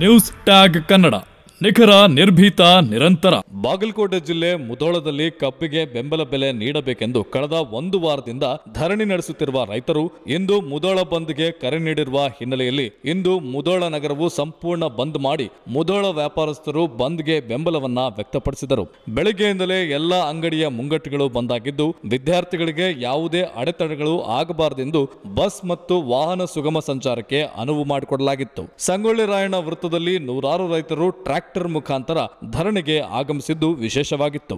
News tag Kannada, ನಿಖರ, ನಿರ್ಭೀತ, ನಿರಂತರ. ಬಾಗಲಕೋಟೆ ಜಿಲ್ಲೆ ಮುಧೋಳದಲ್ಲಿ ಕಬ್ಬಿಗೆ ಬೆಂಬಲ ಬೆಲೆ ನೀಡಬೇಕೆಂದು ಕಳೆದ ಒಂದು ವಾರದಿಂದ ಧರಣಿ ನಡೆಸುತ್ತಿರುವ ರೈತರು ಇಂದು ಮುಧೋಳ ಬಂದ್ಗೆ ಕರೆ ನೀಡಿರುವ ಹಿನ್ನೆಲೆಯಲ್ಲಿ ಇಂದು ಮುಧೋಳ ನಗರವು ಸಂಪೂರ್ಣ ಬಂದ್ ಮಾಡಿ ಮುಧೋಳ ವ್ಯಾಪಾರಸ್ಥರು ಬಂದ್ಗೆ ಬೆಂಬಲವನ್ನ ವ್ಯಕ್ತಪಡಿಸಿದರು. ಬೆಳಗ್ಗೆಯಿಂದಲೇ ಎಲ್ಲಾ ಅಂಗಡಿಯ ಮುಂಗಟ್ಟುಗಳು ಬಂದಾಗಿದ್ದು ವಿದ್ಯಾರ್ಥಿಗಳಿಗೆ ಯಾವುದೇ ಅಡೆತಡೆಗಳು ಆಗಬಾರದೆಂದು ಬಸ್ ಮತ್ತು ವಾಹನ ಸುಗಮ ಸಂಚಾರಕ್ಕೆ ಅನುವು ಮಾಡಿಕೊಡಲಾಗಿತ್ತು. ಸಂಗೊಳ್ಳಿ ರಾಯಣ್ಣ ವೃತ್ತದಲ್ಲಿ ನೂರಾರು ರೈತರು ಟ್ರ್ಯಾಕ್ಟರ್ ಮುಖಾಂತರ ಧರಣಿಗೆ ಆಗಮಿಸಿದ್ದು ವಿಶೇಷವಾಗಿತ್ತು.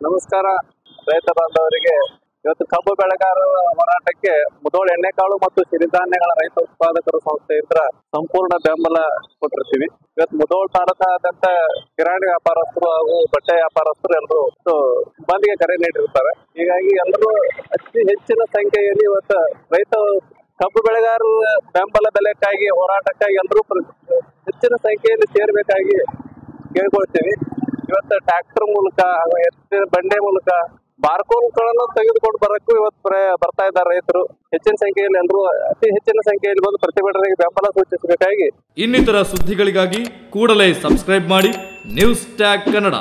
ನಮಸ್ಕಾರ ರೈತ ಬಾಂಧವರಿಗೆ. ಇವತ್ತು ಕಬ್ಬು ಬೆಳೆಗಾರರ ಹೋರಾಟಕ್ಕೆ ಮುಧೋಳ ಎಣ್ಣೆಕಾಳು ಮತ್ತು ಸಿರಿಧಾನ್ಯಗಳ ರೈತ ಉತ್ಪಾದಕರ ಸಂಸ್ಥೆಯಿಂದ ಸಂಪೂರ್ಣ ಬೆಂಬಲ ಕೊಟ್ಟಿರ್ತೀವಿ. ಇವತ್ತು ಮುಧೋಳ ತಾಲೂಕಾದ್ಯಂತ ಕಿರಾಣಿ ವ್ಯಾಪಾರಸ್ಥರು ಹಾಗೂ ಬಟ್ಟೆ ವ್ಯಾಪಾರಸ್ಥರು ಎಲ್ಲರೂ ಬಂದ್ಗೆ ಕರೆ ನೀಡಿರ್ತಾರೆ. ಹೀಗಾಗಿ ಎಲ್ಲರೂ ಅತಿ ಹೆಚ್ಚಿನ ಸಂಖ್ಯೆಯಲ್ಲಿ ಇವತ್ತು ರೈತ ಕಬ್ಬು ಬೆಳೆಗಾರರ ಬೆಂಬಲ ಬೆಲೆಕ್ಕಾಗಿ ಹೋರಾಟಕ್ಕಾಗಿ ಎಲ್ಲರೂ ಹೆಚ್ಚಿನ ಸಂಖ್ಯೆಯಲ್ಲಿ ಸೇರ್ಬೇಕಾಗಿ ಕೇಳ್ಕೊಳ್ತೀವಿ. ಇವತ್ತು ಟ್ರ್ಯಾಕ್ಟರ್ ಮೂಲಕ ಎತ್ತಿನ ಬಂಡೆ ಮೂಲಕ ಬಾರ್ಕೋಲ್ಗಳನ್ನು ತೆಗೆದುಕೊಂಡು ಬರಕ್ಕೂ ಇವತ್ತು ಬರ್ತಾ ಇದ್ದಾರೆ ರೈತರು. ಹೆಚ್ಚಿನ ಸಂಖ್ಯೆಯಲ್ಲಿ ಎಲ್ಲರೂ ಅತಿ ಹೆಚ್ಚಿನ ಸಂಖ್ಯೆಯಲ್ಲಿ ಬಂದು ಪ್ರತಿಭಟನೆಗೆ ಬೆಂಬಲ ಸೂಚಿಸಬೇಕಾಗಿ. ಇನ್ನಿತರ ಸುದ್ದಿಗಳಿಗಾಗಿ ಕೂಡಲೇ ಸಬ್ಸ್ಕ್ರೈಬ್ ಮಾಡಿ ನ್ಯೂಸ್ ಟ್ಯಾಗ್ ಕನ್ನಡ.